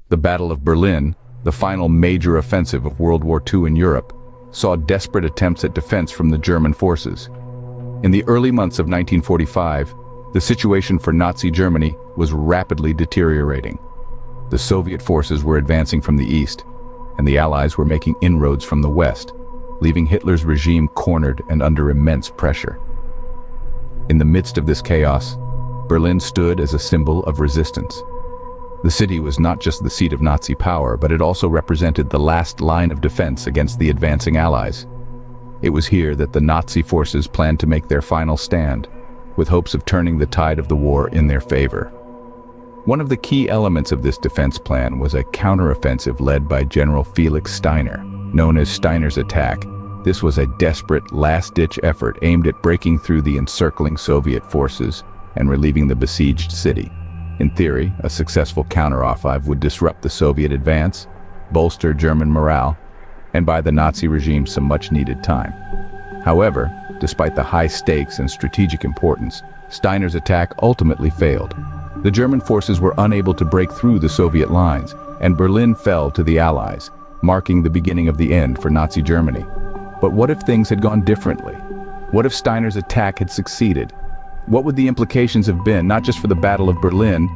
The Battle of Berlin, the final major offensive of World War II in Europe, saw desperate attempts at defense from the German forces. In the early months of 1945, the situation for Nazi Germany was rapidly deteriorating. The Soviet forces were advancing from the east, and the Allies were making inroads from the west, leaving Hitler's regime cornered and under immense pressure. In the midst of this chaos, Berlin stood as a symbol of resistance. The city was not just the seat of Nazi power, but it also represented the last line of defense against the advancing Allies. It was here that the Nazi forces planned to make their final stand, with hopes of turning the tide of the war in their favor. One of the key elements of this defense plan was a counteroffensive led by General Felix Steiner, known as Steiner's attack. This was a desperate, last-ditch effort aimed at breaking through the encircling Soviet forces and relieving the besieged city. In theory, a successful counteroffensive would disrupt the Soviet advance, bolster German morale, and buy the Nazi regime some much-needed time. However, despite the high stakes and strategic importance, Steiner's attack ultimately failed. The German forces were unable to break through the Soviet lines, and Berlin fell to the Allies, marking the beginning of the end for Nazi Germany. But what if things had gone differently? What if Steiner's attack had succeeded? What would the implications have been, not just for the Battle of Berlin,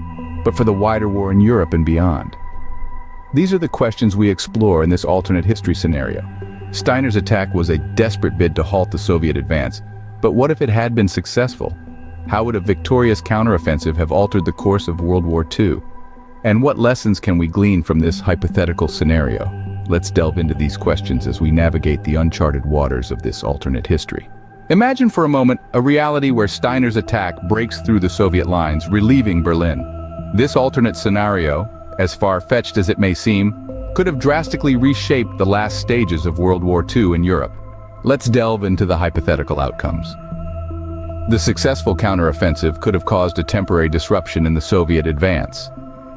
but for the wider war in Europe and beyond? These are the questions we explore in this alternate history scenario. Steiner's attack was a desperate bid to halt the Soviet advance, but what if it had been successful? How would a victorious counteroffensive have altered the course of World War II? And what lessons can we glean from this hypothetical scenario? Let's delve into these questions as we navigate the uncharted waters of this alternate history. Imagine for a moment a reality where Steiner's attack breaks through the Soviet lines, relieving Berlin. This alternate scenario, as far-fetched as it may seem, could have drastically reshaped the last stages of World War II in Europe. Let's delve into the hypothetical outcomes. The successful counteroffensive could have caused a temporary disruption in the Soviet advance.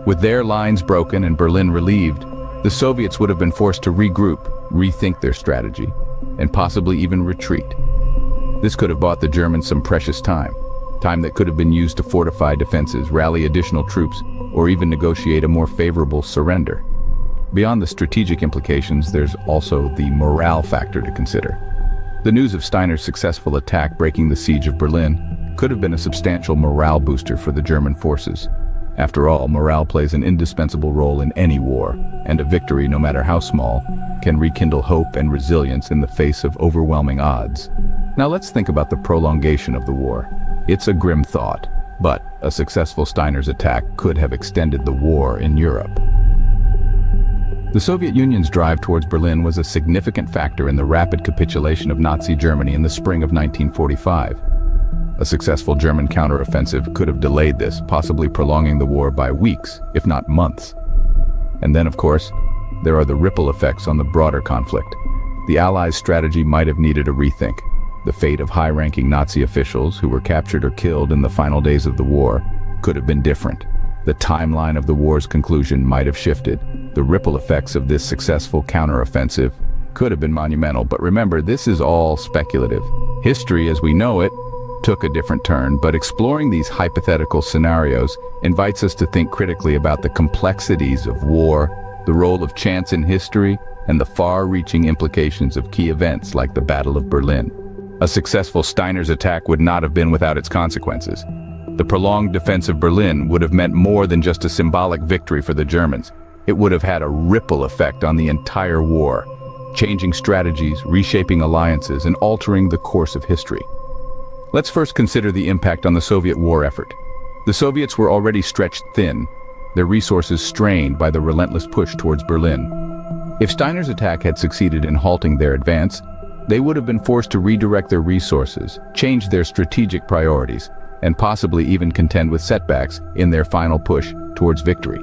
With their lines broken and Berlin relieved, the Soviets would have been forced to regroup, rethink their strategy, and possibly even retreat. This could have bought the Germans some precious time that could have been used to fortify defenses, rally additional troops, or even negotiate a more favorable surrender. Beyond the strategic implications, there's also the morale factor to consider. The news of Steiner's successful attack breaking the siege of Berlin could have been a substantial morale booster for the German forces. After all, morale plays an indispensable role in any war, and a victory, no matter how small, can rekindle hope and resilience in the face of overwhelming odds. Now let's think about the prolongation of the war. It's a grim thought, but a successful Steiner's attack could have extended the war in Europe. The Soviet Union's drive towards Berlin was a significant factor in the rapid capitulation of Nazi Germany in the spring of 1945. A successful German counteroffensive could have delayed this, possibly prolonging the war by weeks, if not months. And then, of course, there are the ripple effects on the broader conflict. The Allies' strategy might have needed a rethink. The fate of high-ranking Nazi officials who were captured or killed in the final days of the war could have been different. The timeline of the war's conclusion might have shifted. The ripple effects of this successful counteroffensive could have been monumental, but remember, this is all speculative. History, as we know it, took a different turn, but exploring these hypothetical scenarios invites us to think critically about the complexities of war, the role of chance in history, and the far-reaching implications of key events like the Battle of Berlin. A successful Steiner's attack would not have been without its consequences. The prolonged defense of Berlin would have meant more than just a symbolic victory for the Germans. It would have had a ripple effect on the entire war, changing strategies, reshaping alliances, and altering the course of history. Let's first consider the impact on the Soviet war effort. The Soviets were already stretched thin, their resources strained by the relentless push towards Berlin. If Steiner's attack had succeeded in halting their advance, they would have been forced to redirect their resources, change their strategic priorities, and possibly even contend with setbacks in their final push towards victory.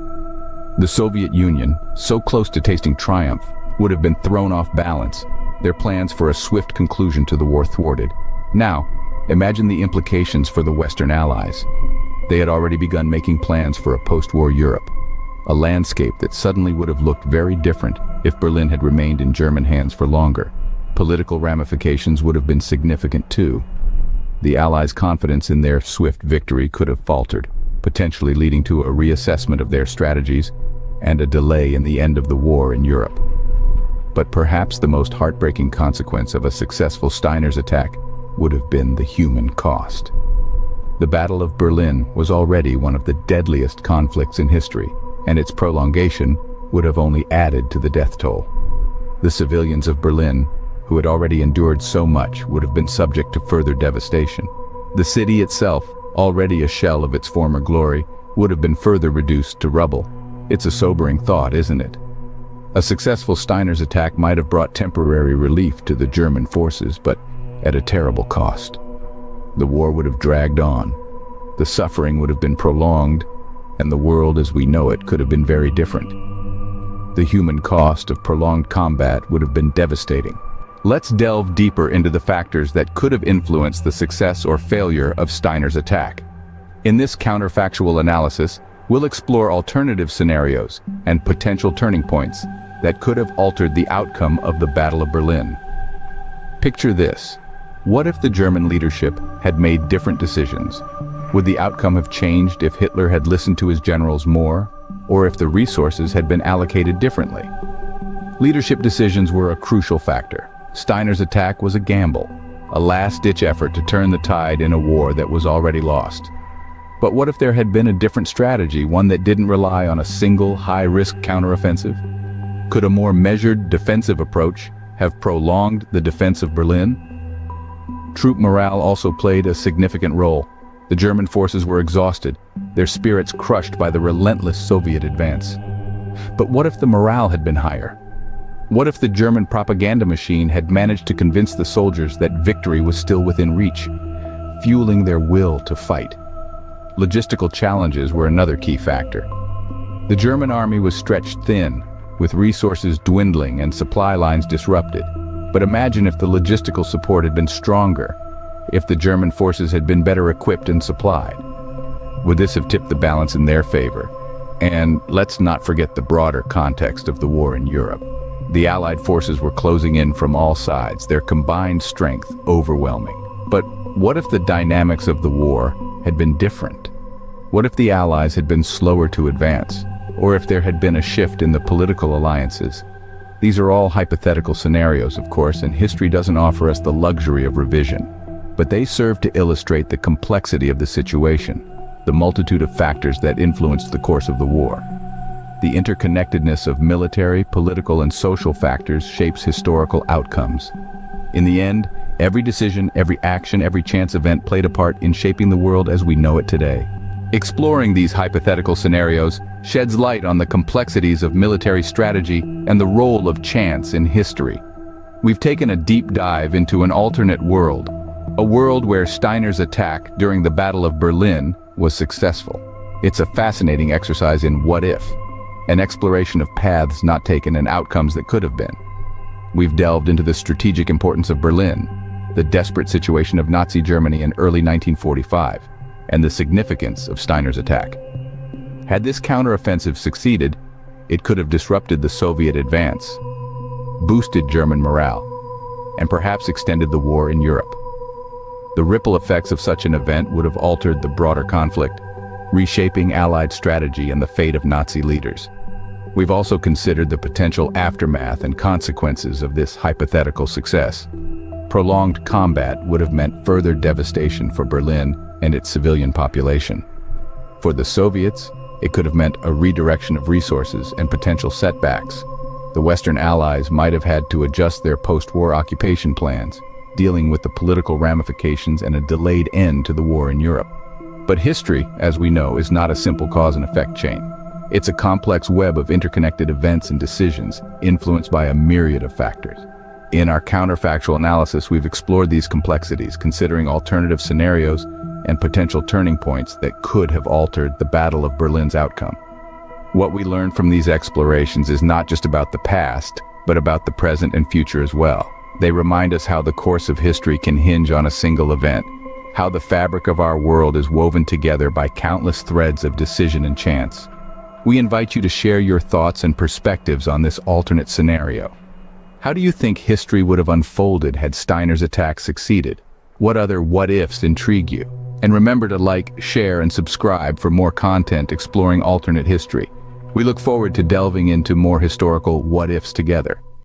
The Soviet Union, so close to tasting triumph, would have been thrown off balance, their plans for a swift conclusion to the war thwarted. Now, imagine the implications for the Western Allies. They had already begun making plans for a post-war Europe, a landscape that suddenly would have looked very different if Berlin had remained in German hands for longer. Political ramifications would have been significant too. The Allies' confidence in their swift victory could have faltered, potentially leading to a reassessment of their strategies and a delay in the end of the war in Europe. But perhaps the most heartbreaking consequence of a successful Steiners attack would have been the human cost. The Battle of Berlin was already one of the deadliest conflicts in history, and its prolongation would have only added to the death toll. The civilians of Berlin, who had already endured so much, would have been subject to further devastation. The city itself, already a shell of its former glory, would have been further reduced to rubble. It's a sobering thought, isn't it? A successful Steiners attack might have brought temporary relief to the German forces, but at a terrible cost. The war would have dragged on, the suffering would have been prolonged, and the world as we know it could have been very different. The human cost of prolonged combat would have been devastating. Let's delve deeper into the factors that could have influenced the success or failure of Steiners' attack. In this counterfactual analysis, we'll explore alternative scenarios and potential turning points that could have altered the outcome of the Battle of Berlin. Picture this. What if the German leadership had made different decisions? Would the outcome have changed if Hitler had listened to his generals more, or if the resources had been allocated differently? Leadership decisions were a crucial factor. Steiners' attack was a gamble, a last-ditch effort to turn the tide in a war that was already lost. But what if there had been a different strategy, one that didn't rely on a single high-risk counteroffensive? Could a more measured defensive approach have prolonged the defense of Berlin? Troop morale also played a significant role. The German forces were exhausted, their spirits crushed by the relentless Soviet advance. But what if the morale had been higher? What if the German propaganda machine had managed to convince the soldiers that victory was still within reach, fueling their will to fight? Logistical challenges were another key factor. The German army was stretched thin, with resources dwindling and supply lines disrupted. But imagine if the logistical support had been stronger, if the German forces had been better equipped and supplied. Would this have tipped the balance in their favor? And let's not forget the broader context of the war in Europe. The Allied forces were closing in from all sides, their combined strength overwhelming. But what if the dynamics of the war had been different? What if the Allies had been slower to advance? Or if there had been a shift in the political alliances? These are all hypothetical scenarios, of course, and history doesn't offer us the luxury of revision. But they serve to illustrate the complexity of the situation, the multitude of factors that influenced the course of the war. The interconnectedness of military, political, and social factors shapes historical outcomes. In the end, every decision, every action, every chance event played a part in shaping the world as we know it today. Exploring these hypothetical scenarios sheds light on the complexities of military strategy and the role of chance in history. We've taken a deep dive into an alternate world, a world where Steiners' attack during the Battle of Berlin was successful. It's a fascinating exercise in what if, an exploration of paths not taken and outcomes that could have been. We've delved into the strategic importance of Berlin, the desperate situation of Nazi Germany in early 1945, and the significance of Steiners' attack. Had this counteroffensive succeeded, it could have disrupted the Soviet advance, boosted German morale, and perhaps extended the war in Europe. The ripple effects of such an event would have altered the broader conflict, reshaping Allied strategy and the fate of Nazi leaders. We've also considered the potential aftermath and consequences of this hypothetical success. Prolonged combat would have meant further devastation for Berlin and its civilian population. For the Soviets, it could have meant a redirection of resources and potential setbacks. The Western Allies might have had to adjust their post-war occupation plans, dealing with the political ramifications and a delayed end to the war in Europe. But history, as we know, is not a simple cause and effect chain. It's a complex web of interconnected events and decisions, influenced by a myriad of factors. In our counterfactual analysis, we've explored these complexities, considering alternative scenarios and potential turning points that could have altered the Battle of Berlin's outcome. What we learned from these explorations is not just about the past, but about the present and future as well. They remind us how the course of history can hinge on a single event, how the fabric of our world is woven together by countless threads of decision and chance. We invite you to share your thoughts and perspectives on this alternate scenario. How do you think history would have unfolded had Steiners' attack succeeded? What other what-ifs intrigue you? And remember to like, share, and subscribe for more content exploring alternate history. We look forward to delving into more historical what-ifs together.